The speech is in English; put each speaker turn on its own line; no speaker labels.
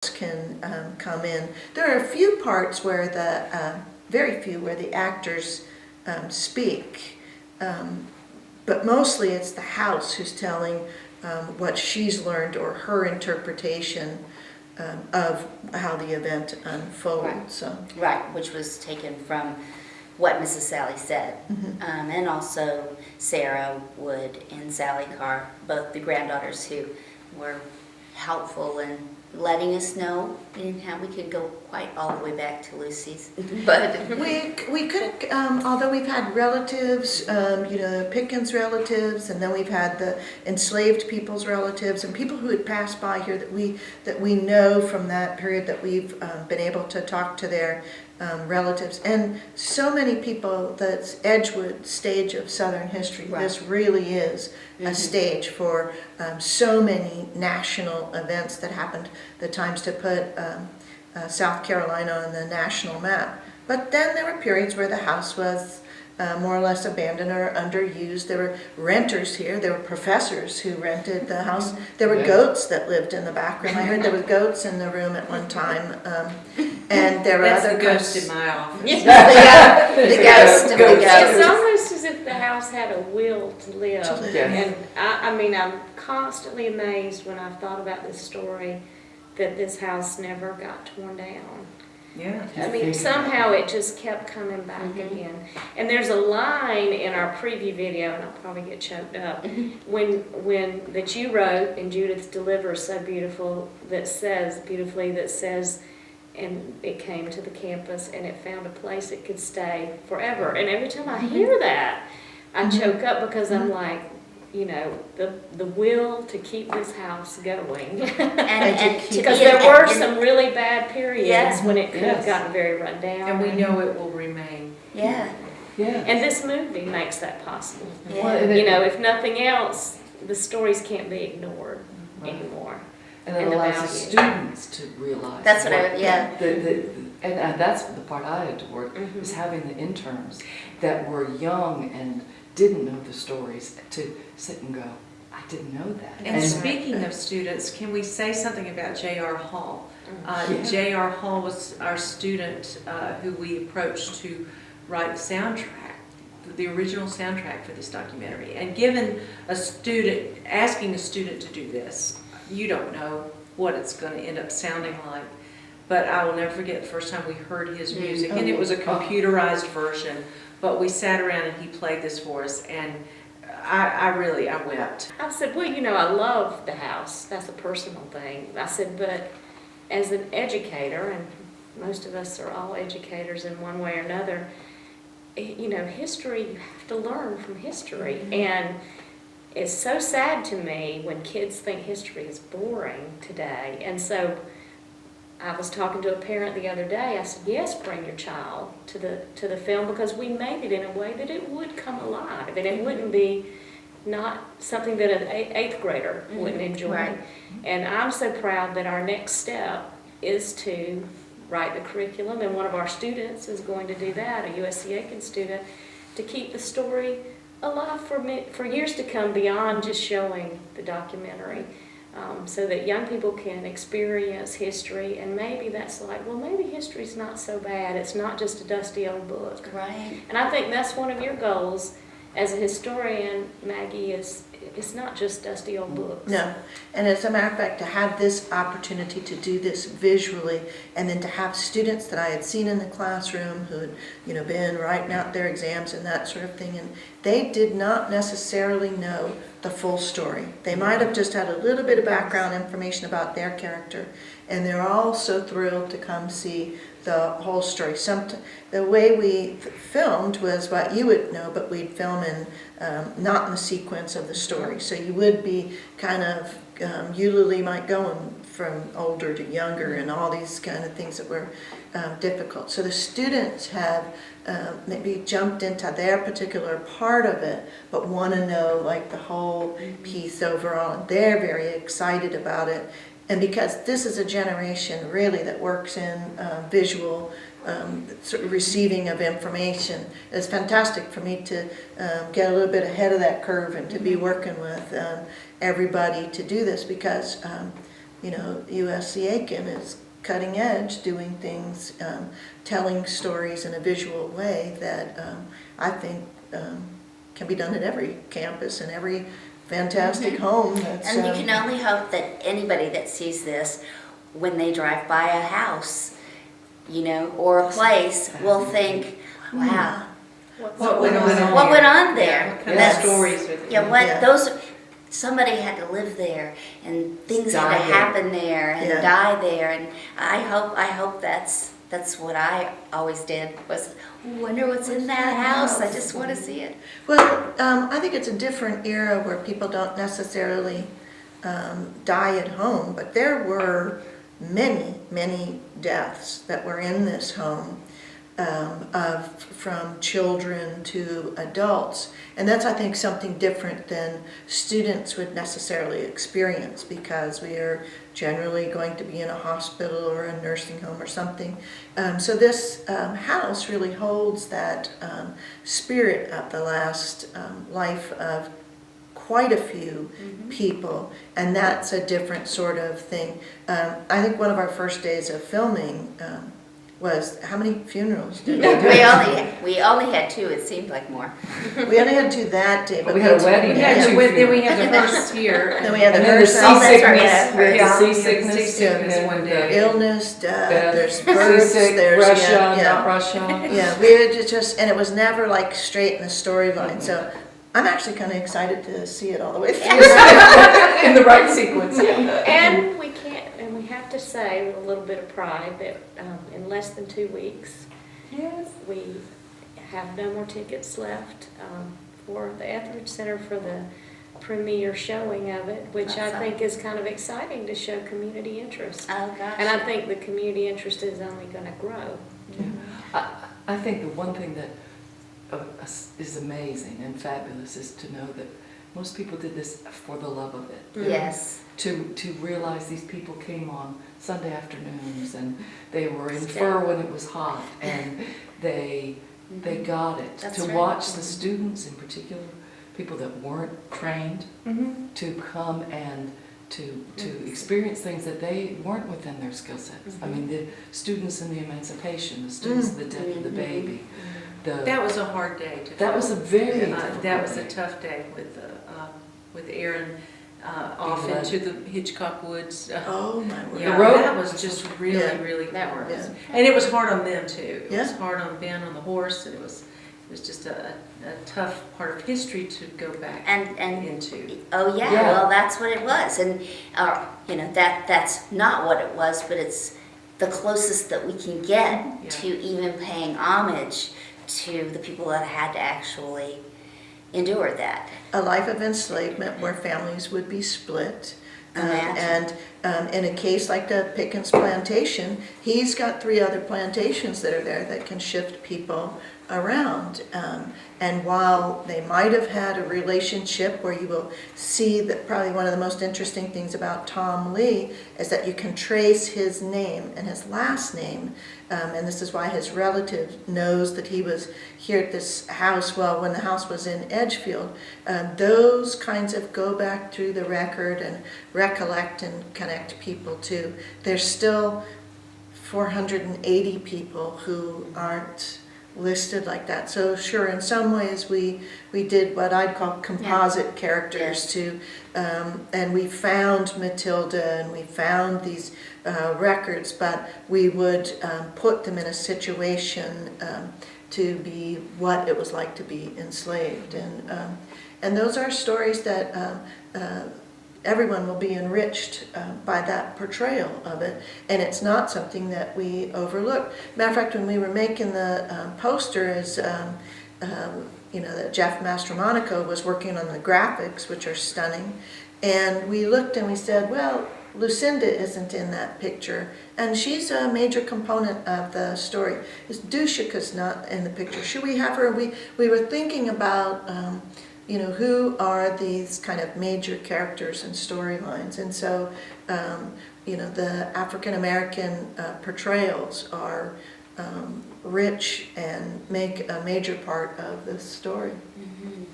can come in. There are a few parts where very few where the actors speak, but mostly it's the house who's telling what she's learned or her interpretation of how the event unfolds.
Right.
So.
Right, which was taken from what Mrs. Sally said.
Mm-hmm.
And also Sarah Wood and Sally Carr, both the granddaughters who were helpful in letting us know we could go quite all the way back to Lucy's. But
we could, although we've had relatives, Pickens relatives, and then we've had the enslaved people's relatives and people who had passed by here that we know from that period that we've been able to talk to their relatives, and so many people. That's Edgewood stage of Southern history. Right. This really is a stage for so many national events that happened. The times to put South Carolina on the national map. But then there were periods where the house was more or less abandoned or underused. There were renters here. There were professors who rented the house. There were goats that lived in the back room. I heard there were goats in the room at one time. And there were other
ghost in my office.
Yeah, the ghost.
It's almost as if the house had a will to live.
Yes.
And I mean, I'm constantly amazed when I've thought about this story that this house never got torn down.
Yeah.
I mean, somehow it just kept coming back again. And there's a line in our preview video, and I'll probably get choked up, when that you wrote and Judith delivers so beautifully that says, and it came to the campus and it found a place it could stay forever. And every time I hear that, I choke up because I'm like, the will to keep this house going.
and
Because there were some really bad periods when it could have
Yes.
gotten very run down.
And we know it will remain.
Yeah.
Yeah.
And this movie makes that possible.
Yeah.
Well, and it-
If nothing else, the stories can't be ignored anymore.
And it
and the
allows the
value.
students to realize.
That's what yeah.
And that's the part I had to work, is having the interns that were young and didn't know the stories to sit and go, I didn't know that.
And speaking of students, can we say something about J.R. Hall? J.R. Hall was our student who we approached to write the soundtrack, the original soundtrack for this documentary. And given asking a student to do this, you don't know what it's going to end up sounding like. But I will never forget the first time we heard his music, and it was a computerized version, but we sat around and he played this for us, and I wept.
I said, well, I love the house. That's a personal thing. I said, but as an educator, and most of us are all educators in one way or another, history, you have to learn from history. And it's so sad to me when kids think history is boring today. And so I was talking to a parent the other day. I said, yes, bring your child to the film, because we made it in a way that it would come alive and it wouldn't be not something that an eighth grader wouldn't enjoy.
Right.
And I'm so proud that our next step is to write the curriculum, and one of our students is going to do that, a USC Aiken student, to keep the story alive for years to come beyond just showing the documentary. So that young people can experience history, and maybe that's like, well, maybe history's not so bad. It's not just a dusty old book.
Right.
And I think that's one of your goals as a historian, Maggie, is it's not just dusty old books.
No, and as a matter of fact, to have this opportunity to do this visually, and then to have students that I had seen in the classroom who had, been writing out their exams and that sort of thing, and they did not necessarily know the full story. They might have just had a little bit of background information about their character, and they're all so thrilled to come see the whole story. The way we filmed was what you would know, but we'd film in not in the sequence of the story. So you would be kind of, you Lily might go from older to younger and all these kind of things that were difficult. So the students have maybe jumped into their particular part of it, but want to know like the whole piece overall, and they're very excited about it. And because this is a generation really that works in visual sort of receiving of information, it's fantastic for me to get a little bit ahead of that curve and to be working with everybody to do this, because USC Aiken is cutting edge, doing things, telling stories in a visual way that I think can be done at every campus and every fantastic home. That's,
And you can only hope that anybody that sees this, when they drive by a house, or a place, will think, wow,
What went on?
what went on
Yeah,
there?
what kind of
That's-
stories were there?
Yeah.
Somebody had to live there, and things had
Die
to
there.
happen there, and
Yeah.
die there, and I hope that's what I always did, was wonder what's in that house, I just want to see it.
Well, I think it's a different era where people don't necessarily die at home, but there were many, many deaths that were in this home, from children to adults. And that's, I think, something different than students would necessarily experience, because we are generally going to be in a hospital or a nursing home or something. So this house really holds that spirit of the last life of quite a few people, and that's a different sort of thing. I think one of our first days of filming was, how many funerals did we do?
We only had 2, it seemed like more.
We only had 2 that day,
But we had a wedding.
Yeah,
Yeah.
then we had the hearse here.
Then we had the
And then the
hearse.
Oh, that's right,
seasickness, we had
Yeah,
the
we had
seasickness.
seasickness
and
one
then
day.
Illness, death,
Death,
there's births,
seasick,
there's,
Russia,
yeah.
not Russia.
Yeah, we had just, and it was never like straight in the storyline, so I'm actually kind of excited to see it all the way through.
In the right sequence, yeah.
And we have to say with a little bit of pride that in less than 2 weeks,
Yes.
we have no more tickets left for the Etheridge Center for the premiere showing of it, which I
That's
think is kind of exciting to show community interest.
Oh, gosh.
And I think the community interest is only going to grow.
I think the one thing that is amazing and fabulous is to know that most people did this for the love of it.
Yes.
To realize these people came on Sunday afternoons and they were in
Stay.
fur when it was hot, and they got it.
That's
To
right.
watch the students in particular, people that weren't trained, to come and to experience things that they weren't within their skill sets. I mean, the students in the emancipation, the students in the death of the baby.
That was a hard day to
That was a very difficult
that was a
day.
tough day with Aaron off into the Hitchcock Woods.
Oh, my word.
Yeah,
The road-
that was just really,
Yeah.
really
That
hard.
was-
And it was hard on them too. It was
Yeah.
hard on Ben on the horse, and it was just a tough part of history to go back
And
into.
oh yeah,
Yeah.
well that's what it was, and that's not what it was, but it's the closest that we can get
Yeah.
to even paying homage to the people that had to actually endure that.
A life of enslavement where families would be split.
Imagine.
And in a case like the Pickens plantation, he's got 3 other plantations that are there that can shift people around. And while they might have had a relationship where you will see that probably one of the most interesting things about Tom Lee is that you can trace his name and his last name. And this is why his relative knows that he was here at this house, well, when the house was in Edgefield. Those kinds of go back through the record and recollect and connect people to. There's still 480 people who aren't listed like that. So sure, in some ways we did what I'd call composite characters to, and we found Matilda and we found these records, but we would put them in a situation to be what it was like to be enslaved, and those are stories that everyone will be enriched by that portrayal of it, and it's not something that we overlook. Matter of fact, when we were making the poster, as that Jeff Mastromonaco was working on the graphics, which are stunning, and we looked and we said, well, Lucinda isn't in that picture, and she's a major component of the story. Dushika's not in the picture. Should we have her? We were thinking about who are these kind of major characters and storylines, and so the African American portrayals are rich and make a major part of this story.
Mm-hmm.